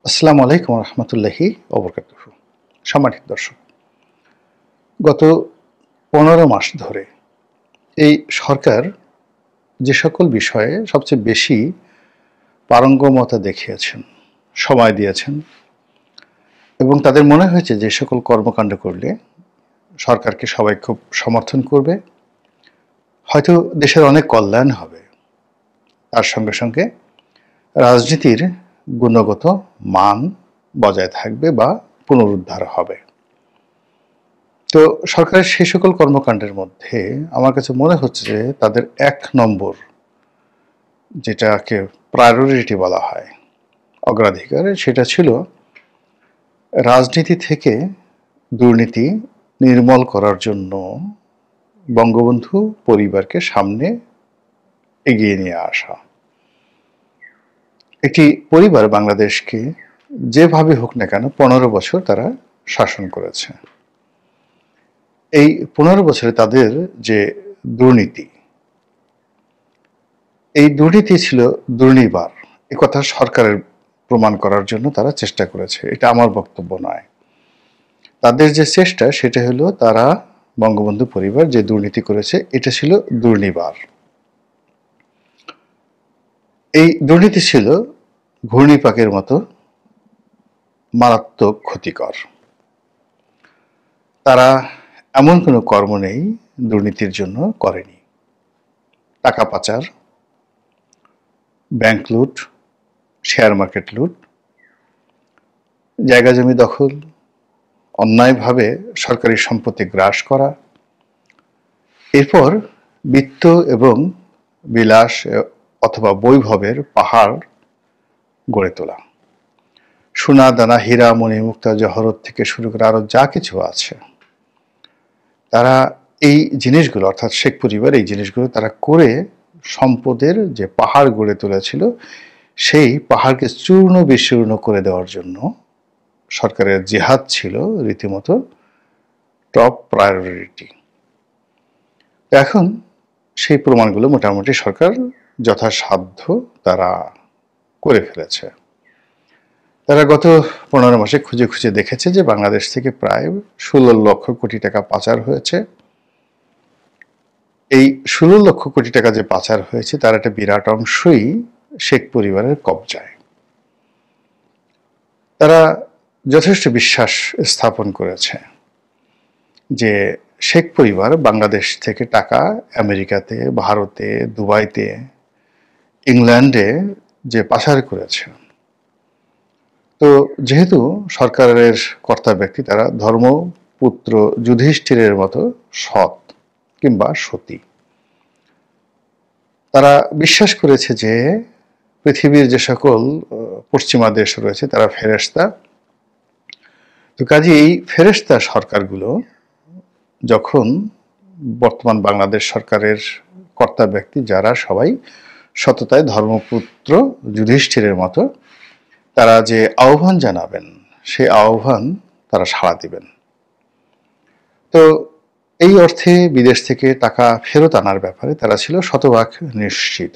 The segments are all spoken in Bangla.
আসসালামু আলাইকুম রহমতুল্লাহি ওবরকাতুহু। সম্মানিত দর্শক, গত 15 মাস ধরে এই সরকার যে সকল বিষয়ে সবচেয়ে বেশি পারঙ্গমতা দেখিয়েছেন, সময় দিয়েছেন এবং তাদের মনে হয়েছে যে সকল কর্মকাণ্ড করলে সরকারকে সবাই খুব সমর্থন করবে, হয়তো দেশের অনেক কল্যাণ হবে, তার সঙ্গে সঙ্গে রাজনীতির গুণগত মান বজায় থাকবে বা পুনরুদ্ধার হবে। তো সরকারের সেই সকল কর্মকাণ্ডের মধ্যে আমার কাছে মনে হচ্ছে যে তাদের 1 নম্বর যেটাকে প্রায়োরিটি বলা হয়, অগ্রাধিকার, সেটা ছিল রাজনীতি থেকে দুর্নীতি নির্মূল করার জন্য বঙ্গবন্ধু পরিবারকে সামনে এগিয়ে নিয়ে আসা। একটি পরিবার বাংলাদেশকে যেভাবে হোক না কেন 15 বছর তারা শাসন করেছে। এই 15 বছরে তাদের যে দুর্নীতি, এই দুর্নীতি ছিল দুর্নিবার, একথা সরকারের প্রমাণ করার জন্য তারা চেষ্টা করেছে। এটা আমার বক্তব্য নয়। তাদের যে চেষ্টা সেটা হলো তারা বঙ্গবন্ধু পরিবার যে দুর্নীতি করেছে এটা ছিল দুর্নিবার। এই দুর্নীতি ছিল ঘূর্ণিপাকের মতো মারাত্মক ক্ষতিকর। তারা এমন কোনো কর্ম নেই দুর্নীতির জন্য করেনি। টাকা পাচার, ব্যাংক লুট, শেয়ার মার্কেট লুট, জায়গা জমি দখল, অন্যায়ভাবে সরকারি সম্পত্তি গ্রাস করা, এরপর বিত্ত এবং বিলাস অথবা বৈভবের পাহাড় গড়ে তোলা। সোনা দানা, হীরা মণি মুক্তা জহরত থেকে শুরু করে আরো যা কিছু আছে, তারা এই জিনিসগুলো, অর্থাৎ শেখ পরিবার এই জিনিসগুলো তারা করে সম্পদের যে পাহাড় গড়ে তুলেছিল, সেই পাহাড়কে চূর্ণ বিচূর্ণ করে দেওয়ার জন্য সরকারের জিহাদ ছিল রীতিমতো টপ প্রায়োরিটি। এখন সেই প্রমাণগুলো মোটামুটি সরকার যথাসাধ্য তারা করে ফেলেছে। তারা গত 15 মাসে খুঁজে খুঁজে দেখেছে যে বাংলাদেশ থেকে প্রায় 16 লক্ষ কোটি টাকা পাচার হয়েছে। এই 16 লক্ষ কোটি টাকা যে পাচার হয়েছে তার একটা বিরাট অংশই শেখ পরিবারের কবজায়। তারা যথেষ্ট বিশ্বাস স্থাপন করেছে যে শেখ পরিবার বাংলাদেশ থেকে টাকা আমেরিকাতে, ভারতে, দুবাইতে, ইংল্যান্ডে যে পাচার করেছে, তো যেহেতু সরকারের কর্তা ব্যক্তি তারা ধর্মপুত্র যুধিষ্ঠিরের মতো সৎ কিংবা সতী, তারা বিশ্বাস করেছে যে পৃথিবীর যে সকল পশ্চিমা দেশ রয়েছে তারা ফেরেশতা। তো কাজে এই ফেরেশতা সরকারগুলো যখন বর্তমান বাংলাদেশ সরকারের কর্তা ব্যক্তি যারা সবাই সততায় ধর্মপুত্র যুধিষ্ঠিরের মতো, তারা যে আহ্বান জানাবেন সেই আহ্বান তারা সাড়া দিবেন। তো এই অর্থে বিদেশ থেকে টাকা ফেরত আনার ব্যাপারে তারা ছিল শতভাগ নিশ্চিত।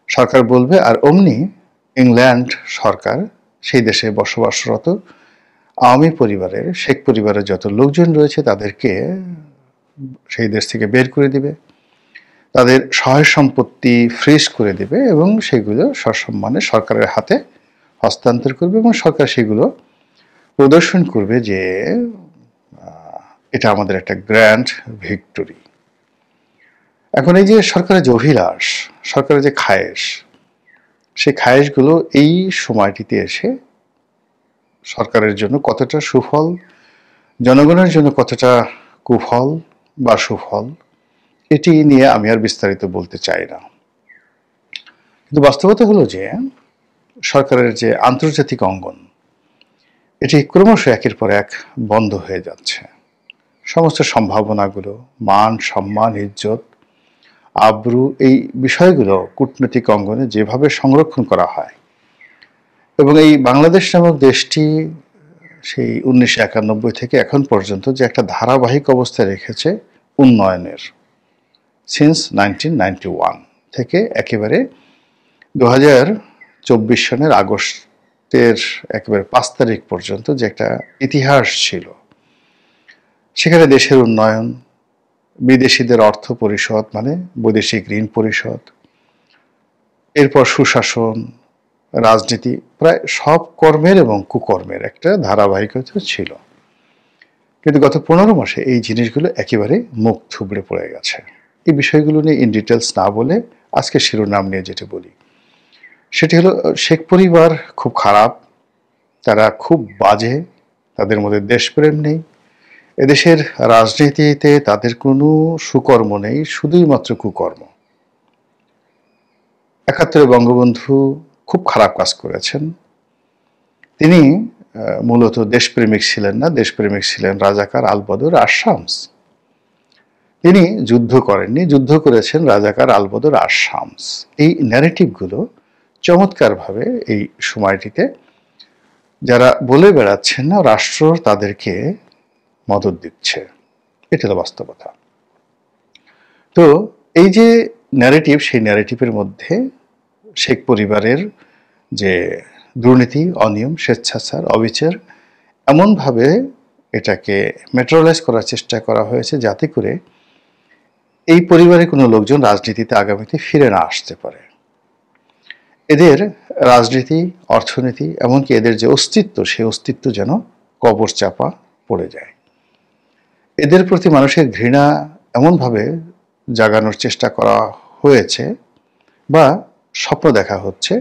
সরকার বলবে, আর অমনি ইংল্যান্ড সরকার সেই দেশে বসবাসরত আওয়ামী পরিবারের, শেখ পরিবারের যত লোকজন রয়েছে তাদেরকে সেই দেশ থেকে বের করে দিবে, তাদের সহায় সম্পত্তি ফ্রিজ করে দিবে এবং সেগুলো সসম্মানে সরকারের হাতে হস্তান্তর করবে এবং সরকার সেগুলো প্রদর্শন করবে যে এটা আমাদের একটা গ্র্যান্ড ভিক্টোরি। এখন এই যে সরকারের যে অভিলাষ, সরকারের যে খায়েশ, সেই খায়েশগুলো এই সময়টিতে এসে সরকারের জন্য কতটা সুফল, জনগণের জন্য কতটা কুফল বা সুফল, এটি নিয়ে আমি আর বিস্তারিত বলতে চাই না। কিন্তু বাস্তবতা হলো যে সরকারের যে আন্তর্জাতিক অঙ্গন, এটি ক্রমশ একের পর এক বন্ধ হয়ে যাচ্ছে। সমস্ত সম্ভাবনাগুলো, মান সম্মান, ইজ্জত, আব্রু, এই বিষয়গুলো কূটনৈতিক অঙ্গনে যেভাবে সংরক্ষণ করা হয়, এবং এই বাংলাদেশ নামক দেশটি সেই 1991 থেকে এখন পর্যন্ত যে একটা ধারাবাহিক অবস্থায় রেখেছে উন্নয়নের, সিন্স 1991 থেকে একেবারে 2024 সনের আগস্ট আগস্টের একেবারে 5 তারিখ পর্যন্ত যে একটা ইতিহাস ছিল, সেখানে দেশের উন্নয়ন, বিদেশিদের অর্থ পরিশোধ মানে বৈদেশিক ঋণ পরিশোধ, এরপর সুশাসন, রাজনীতি, প্রায় সব কর্মের এবং কুকর্মের একটা ধারাবাহিকতা ছিল। কিন্তু গত 15 মাসে এই জিনিসগুলো একেবারে মুখ থুবড়ে পড়ে গেছে। এই বিষয়গুলো নিয়ে ইন ডিটেলস না বলে আজকে শিরোনাম নিয়ে যেটা বলি, সেটি হলো শেখ পরিবার খুব খারাপ, তারা খুব বাজে, তাদের মধ্যে দেশপ্রেম নেই, এদেশের রাজনীতিতে তাদের কোনো সুকর্ম নেই, শুধুই মাত্র কুকর্ম। 71 বঙ্গবন্ধু খুব খারাপ কাজ করেছেন। তিনি মূলত দেশপ্রেমিক ছিলেন না, দেশপ্রেমিক ছিলেন রাজাকার আলবদর আর শামস। তিনি যুদ্ধ করেননি, যুদ্ধ করেছেন রাজাকার আলবদর আর শামস। এই ন্যারেটিভগুলো চমৎকারভাবে এই সময়টিতে যারা বলে বেড়াচ্ছেন না রাষ্ট্র তাদেরকে মদত দিচ্ছে, এটা হলো বাস্তবতা। তো এই যে ন্যারেটিভ, সেই ন্যারেটিভের মধ্যে শেখ পরিবারের যে দুর্নীতি, অনিয়ম, স্বেচ্ছাচার, অবিচার, এমনভাবে এটাকে মেট্রোলাইজ করার চেষ্টা করা হয়েছে যাতে করে এই পরিবারের কোনো লোকজন রাজনীতিতে আগামীতে ফিরে না আসতে পারে। এদের রাজনীতি, অর্থনীতি, এমনকি এদের যে অস্তিত্ব, সেই অস্তিত্ব যেন কবর চাপা পড়ে যায়। এদের প্রতি মানুষের ঘৃণা এমনভাবে জাগানোর চেষ্টা করা হয়েছে বা স্বপ্ন দেখা হচ্ছে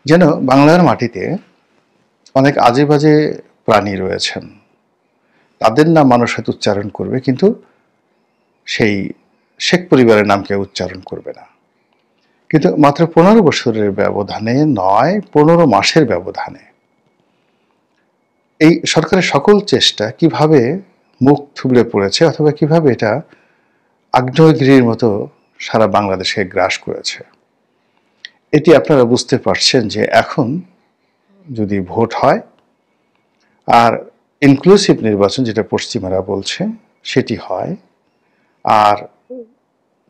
যেন বাংলার মাটিতে অনেক আজে বাজে প্রাণী রয়েছেন, তাদের নাম মানুষ হয়তো উচ্চারণ করবে, কিন্তু সেই শেখ পরিবারের নাম কেউ উচ্চারণ করবে না। কিন্তু মাত্র 15 বছরের ব্যবধানে নয়, 15 মাসের ব্যবধানে এই সরকারের সকল চেষ্টা কিভাবে মুখ থুবড়ে পড়েছে, অথবা কিভাবে এটা আগ্নেয়গিরির মতো সারা বাংলাদেশে গ্রাস করেছে। এটি আপনারা বুঝতে পারছেন যে এখন যদি ভোট হয় আর ইনক্লুসিভ নির্বাচন, যেটা পশ্চিমারা বলছে, সেটি হয়, আর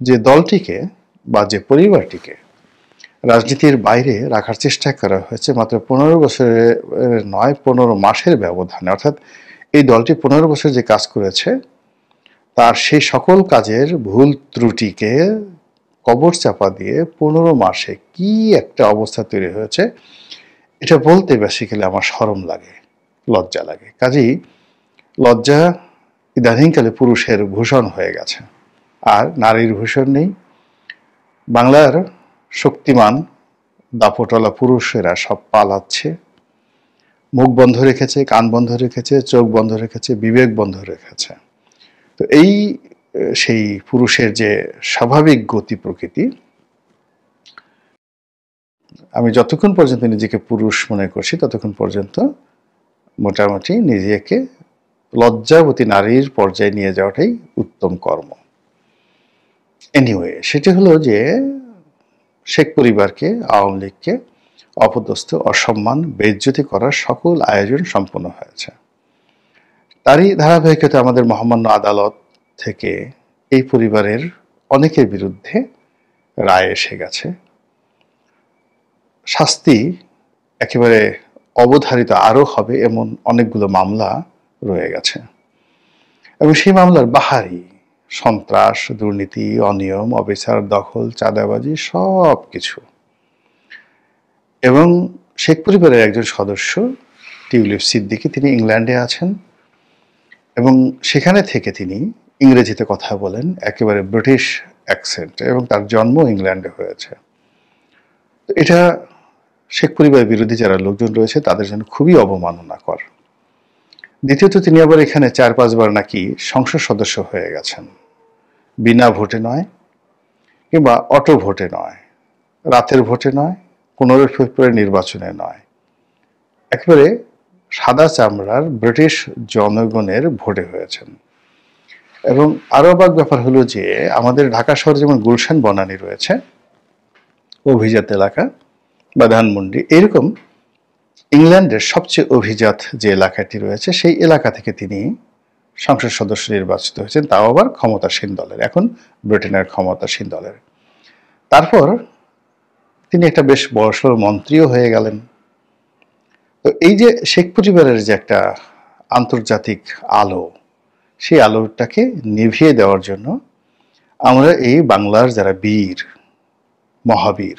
যে দলটিকে বা যে পরিবারটিকে রাজনীতির বাইরে রাখার চেষ্টা করা হয়েছে মাত্র 15 বছরের নয়, 15 মাসের ব্যবধানে, অর্থাৎ এই দলটি 15 বছর যে কাজ করেছে তার সেই সকল কাজের ভুল ত্রুটিকে কবর চাপা দিয়ে 15 মাসে কি একটা অবস্থা তৈরি হয়েছে, এটা বলতে বেসিক্যালি আমার শরম লাগে, লজ্জা লাগে। কাজেই লজ্জা ইদানিংকালে পুরুষের ভূষণ হয়ে গেছে, আর নারীর ভূষণ নেই। বাংলার শক্তিমান দাপটওয়ালা পুরুষেরা সব পালাচ্ছে, মুখ বন্ধ রেখেছে, কান বন্ধ রেখেছে, চোখ বন্ধ রেখেছে, বিবেক বন্ধ রেখেছে। তো এই সেই পুরুষের যে স্বাভাবিক গতি প্রকৃতি, আমি যতক্ষণ পর্যন্ত নিজেকে পুরুষ মনে করছি ততক্ষণ পর্যন্ত মোটামুটি নিজেকে লজ্জাবতী নারীর পর্যায়ে নিয়ে যাওয়াটাই উত্তম কর্ম। এনিওয়ে, সেটা হলো যে শেখ পরিবারকে, আওয়ামী লীগকে অপদস্থ, অসম্মান, বেইজ্জতি করার সকল আয়োজন সম্পন্ন হয়েছে। তারই ধারাবাহিকতা আমাদের মহামান্য আদালত থেকে এই পরিবারের অনেকের বিরুদ্ধে রায় এসে গেছে। শাস্তি একেবারে অবধারিত আরও হবে এমন অনেকগুলো মামলা রয়ে গেছে, এবং সেই মামলার বাহারি সন্ত্রাস, দুর্নীতি, অনিয়ম, অবিচার, দখল, চাঁদাবাজি সব কিছু। এবং শেখ পরিবারের একজন সদস্য টিউলিপ সিদ্দিকী, তিনি ইংল্যান্ডে আছেন এবং সেখানে থেকে তিনি ইংরেজিতে কথা বলেন একেবারে ব্রিটিশ অ্যাকসেন্টে, এবং তার জন্ম ইংল্যান্ডে হয়েছে। এটা শেখ পরিবার বিরোধী যারা লোকজন রয়েছে তাদের জন্য খুবই অবমাননাকর। দ্বিতীয়ত, তিনি আবার এখানে 4-5 বার নাকি সংসদ সদস্য হয়ে গেছেন, বিনা ভোটে নয়, কিংবা অটো ভোটে নয়, রাতের ভোটে নয়, 15 ফেব্রুয়ারি নির্বাচনে নয়, একেবারে সাদা চামড়ার ব্রিটিশ জনগণের ভোটে হয়েছেন। এবং আরো অবাক ব্যাপার হলো যে আমাদের ঢাকা শহরে যেমন গুলশান বনানী রয়েছে, অভিজাত এলাকা বা ধানমন্ডি, এরকম ইংল্যান্ডের সবচেয়ে অভিজাত যে এলাকাটি রয়েছে সেই এলাকা থেকে তিনি সংসদ সদস্য নির্বাচিত হয়েছেন, তাও আবার ক্ষমতাসীন দলের, এখন ব্রিটেনের ক্ষমতাসীন দলের। তারপর তিনি একটা বেশ বড়সড় মন্ত্রীও হয়ে গেলেন। এই যে শেখ পরিবারের যে একটা আন্তর্জাতিক আলো, সেই আলোটাকে নিভিয়ে দেওয়ার জন্য আমরা এই বাংলার যারা বীর, মহাবীর,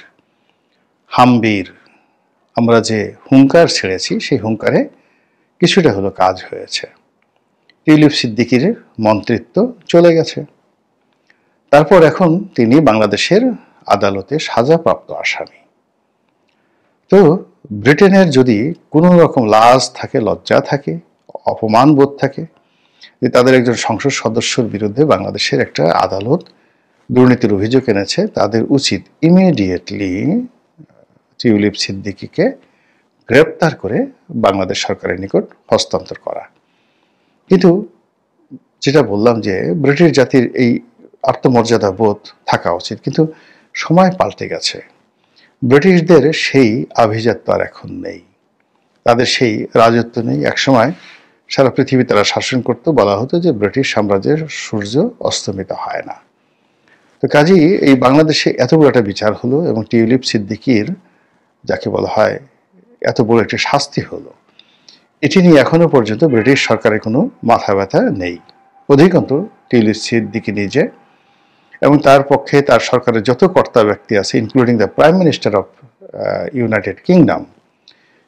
হামবীর, আমরা যে হুঙ্কার ছেড়েছি, সেই হুঙ্কারে কিছুটা হলো কাজ হয়েছে। টিউলিপ সিদ্দিকীর মন্ত্রিত্ব চলে গেছে। তারপর এখন তিনি বাংলাদেশের আদালতে সাজাপ্রাপ্ত আসামি। তো ব্রিটেনের যদি কোনো রকম লাজ থাকে, লজ্জা থাকে, অপমান বোধ থাকে যে তাদের একজন সংসদ সদস্যর বিরুদ্ধে বাংলাদেশের একটা আদালত দুর্নীতির অভিযোগ এনেছে, তাদের উচিত ইমিডিয়েটলি টিউলিপ সিদ্দিকীকে গ্রেপ্তার করে বাংলাদেশ সরকারের নিকট হস্তান্তর করা। কিন্তু যেটা বললাম যে ব্রিটিশ জাতির এই আত্মমর্যাদা বোধ থাকা উচিত, কিন্তু সময় পাল্টে গেছে। ব্রিটিশদের সেই আভিজাত্য আর এখন নেই, তাদের সেই রাজত্ব নেই। একসময় সারা পৃথিবী তারা শাসন করতে, বলা হতো যে ব্রিটিশ সাম্রাজ্যের সূর্য অস্তমিত হয় না। তো কাজেই এই বাংলাদেশে এত বড় একটা বিচার হলো এবং টিউলিপ সিদ্দিকীর, যাকে বলা হয়, এত বড় একটি শাস্তি হলো, এটি নিয়ে এখনো পর্যন্ত ব্রিটিশ সরকারের কোনো মাথা ব্যথা নেই। অধিকন্তু টিউলিপ সিদ্দিকী নিজে এবং তার পক্ষে তার সরকারের যত কর্তা ব্যক্তি আছে, including the prime minister of United kingdom,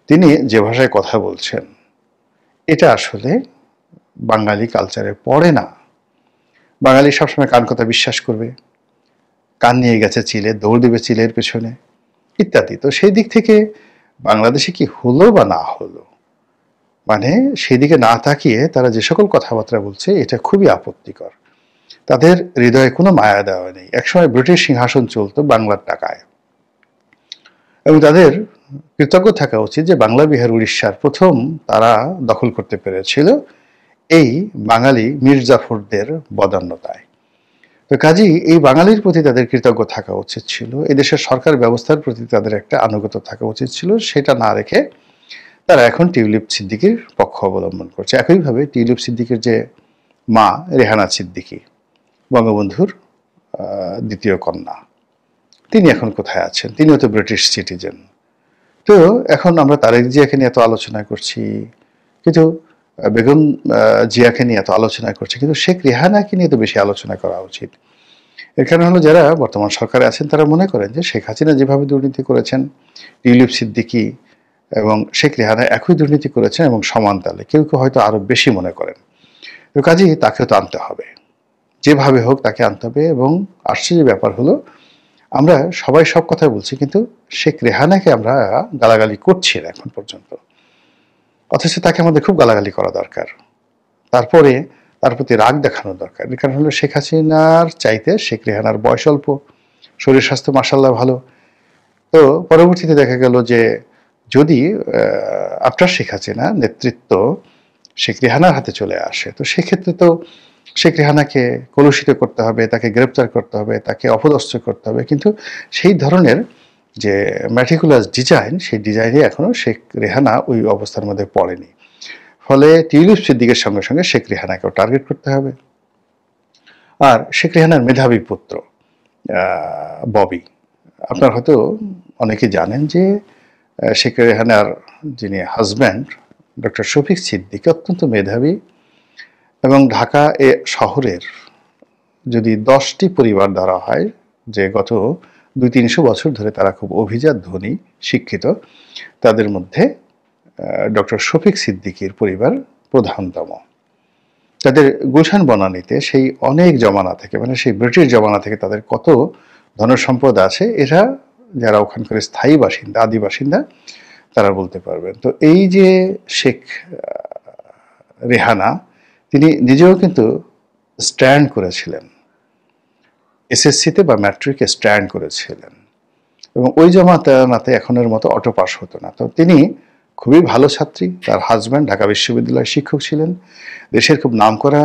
তিনি যে ভাষায় কথা বলছেন এটা আসলে বাঙালি কালচারে পড়ে না। বাঙালি সবসময় কান কথা বিশ্বাস করবে, কান নিয়ে গেছে চিলে, দৌড় দেবে চিলের পেছনে ইত্যাদি। তো সেই দিক থেকে বাংলাদেশে কি হলো বা না হলো, মানে সেই দিকে না তাকিয়ে তারা যে সকল কথাবার্তা বলছে এটা খুবই আপত্তিকর। তাদের হৃদয়ে কোনো মায়া দেওয়া নেই। একসময় ব্রিটিশ সিংহাসন চলতো বাংলার টাকায়, এবং তাদের কৃতজ্ঞ থাকা উচিত যে বাংলা, বিহার, উড়িষ্যার প্রথম তারা দখল করতে পেরেছিল এই বাঙালি মির্জাফরদের বদান্যতায়। তো কাজেই এই বাঙালির প্রতি তাদের কৃতজ্ঞ থাকা উচিত ছিল, এই দেশের সরকার ব্যবস্থার প্রতি তাদের একটা আনুগত্য থাকা উচিত ছিল। সেটা না রেখে তারা এখন টিউলিপ সিদ্দিকীর পক্ষ অবলম্বন করছে। একইভাবে টিউলিপ সিদ্দিকীর যে মা রেহানা সিদ্দিকী, বঙ্গবন্ধুর দ্বিতীয় কন্যা, তিনি এখন কোথায় আছেন? তিনিও তো ব্রিটিশ সিটিজেন। তো এখন আমরা তারেক জিয়াকে নিয়ে এত আলোচনা করছি, কিন্তু বেগম জিয়াকে নিয়ে এত আলোচনা করছি, কিন্তু শেখ রেহানাকে নিয়ে তো বেশি আলোচনা করা উচিত। এর কারণ হলো যারা বর্তমান সরকারে আছেন তারা মনে করেন যে শেখ হাসিনা যেভাবে দুর্নীতি করেছেন, টিউলিপ সিদ্দিকী এবং শেখ রেহানা একই দুর্নীতি করেছেন এবং সমান তালে, কেউ কেউ হয়তো আরো বেশি মনে করেন। তো কাজেই তাকেও তো আনতে হবে, যেভাবে হোক তাকে আনতে হবে। এবং আশ্চর্যের ব্যাপার হলো আমরা সবাই সব কথা বলছি, কিন্তু শেখ রেহানাকে আমরা গালাগালি করছি না এখন পর্যন্ত, অথচ তাকে আমাদের খুব গালাগালি করা দরকার। তারপরে তার প্রতি রাগ দেখানো দরকার। এর কারণ হলো শেখ হাসিনার চাইতে শেখ রেহানার বয়স অল্প, শরীর স্বাস্থ্য মাশাআল্লাহ ভালো। তো পরবর্তীতে দেখা গেল যে যদি আফটার শেখ হাসিনা নেতৃত্ব শেখ রেহানার হাতে চলে আসে, তো সেক্ষেত্রে তো শেখ রেহানাকে কলুষিত করতে হবে, তাকে গ্রেপ্তার করতে হবে, তাকে অপদস্থ করতে হবে। কিন্তু সেই ধরনের যে ম্যাটিকুলাস ডিজাইন, সেই ডিজাইনে এখনো শেখ রেহানা ওই অবস্থার মধ্যে পড়েনি। ফলে টিউলিপ সিদ্দিকের সঙ্গে সঙ্গে শেখ রেহানাকেও টার্গেট করতে হবে। আর শেখ রেহানার মেধাবী পুত্র ববি, আপনার হয়তো অনেকে জানেন যে শেখ রেহানার যিনি হাজব্যান্ড ডক্টর শফিক সিদ্দিক অত্যন্ত মেধাবী, এবং ঢাকা শহরের যদি 10টি পরিবার ধরা হয় যে গত 200-300 বছর ধরে তারা খুব অভিজাত, ধনী, শিক্ষিত, তাদের মধ্যে ডক্টর শফিক সিদ্দিকীর পরিবার প্রধানতম। তাদের গুলশান বনানীতে সেই অনেক জমানা থেকে, মানে সেই ব্রিটিশ জমানা থেকে তাদের কত ধনসম্পদ আছে, এরা যারা ওখানকার স্থায়ী বাসিন্দা, আদি বাসিন্দা, তারা বলতে পারবেন। তো এই যে শেখ রেহানা, তিনি নিজেও কিন্তু স্ট্যান্ড করেছিলেন, এসএসসিতে বা ম্যাট্রিকে স্ট্যান্ড করেছিলেন, এবং ওই জমানাতে এখনের মতো অটো পাস হতো না। তো তিনি খুবই ভালো ছাত্রী, তার হাজব্যান্ড ঢাকা বিশ্ববিদ্যালয়ের শিক্ষক ছিলেন, দেশের খুব নামকরা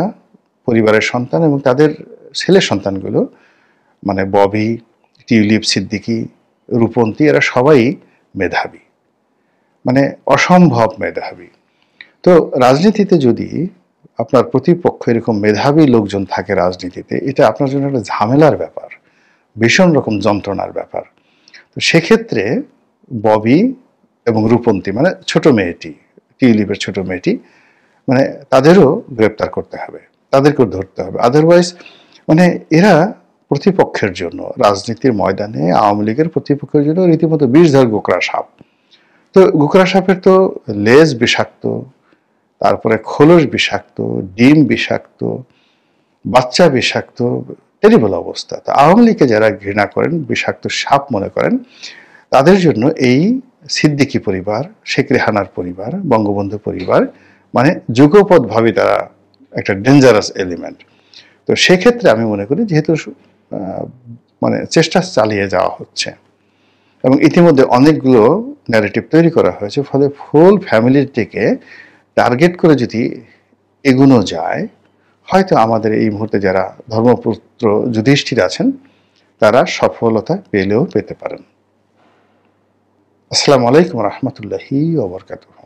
পরিবারের সন্তান, এবং তাদের ছেলে সন্তানগুলো মানে ববি, টিউলিপ সিদ্দিকী, রূপন্তী, এরা সবাই মেধাবী, মানে অসম্ভব মেধাবী। তো রাজনীতিতে যদি আপনার প্রতিপক্ষ এরকম মেধাবী লোকজন থাকে রাজনীতিতে, এটা আপনার জন্য একটা ঝামেলার ব্যাপার, ভীষণ রকম যন্ত্রণার ব্যাপার। তো সেক্ষেত্রে ববি এবং রূপন্তী মানে ছোট মেয়েটি, টিউলিপের ছোট মেয়েটি, মানে তাদেরও গ্রেপ্তার করতে হবে, তাদেরকেও ধরতে হবে। আদারওয়াইজ মানে এরা প্রতিপক্ষের জন্য রাজনীতির ময়দানে আওয়ামী লীগের প্রতিপক্ষের জন্য রীতিমতো বিষধর গোকরা সাপ। তো গোকরা সাপের তো লেজ বিষাক্ত, তারপরে খোলস বিষাক্ত, ডিম বিষাক্ত, বাচ্চা বিষাক্ত, টেরিবল অবস্থা। তো আওয়ামী লীগকে যারা ঘৃণা করেন, বিষাক্ত সাপ মনে করেন, তাদের জন্য এই সিদ্দিকী পরিবার, শেখ রেহানার পরিবার, বঙ্গবন্ধু পরিবার মানে যুগপৎভাবে তারা একটা ডেঞ্জারাস এলিমেন্ট। তো সেক্ষেত্রে আমি মনে করি যেহেতু মানে চেষ্টা চালিয়ে যাওয়া হচ্ছে এবং ইতিমধ্যে অনেকগুলো ন্যারেটিভ তৈরি করা হয়েছে, ফলে ফুল ফ্যামিলিটিকে টার্গেট করে যদি এগুনো যায়, হয়তো আমাদের এই মুহূর্তে যারা ধর্মপুত্র যুধিষ্ঠির আছেন তারা সফলতা পেলেও পেতে পারেন। আসসালামু আলাইকুম রহমতুল্লাহি ওয়া বারাকাতুহু।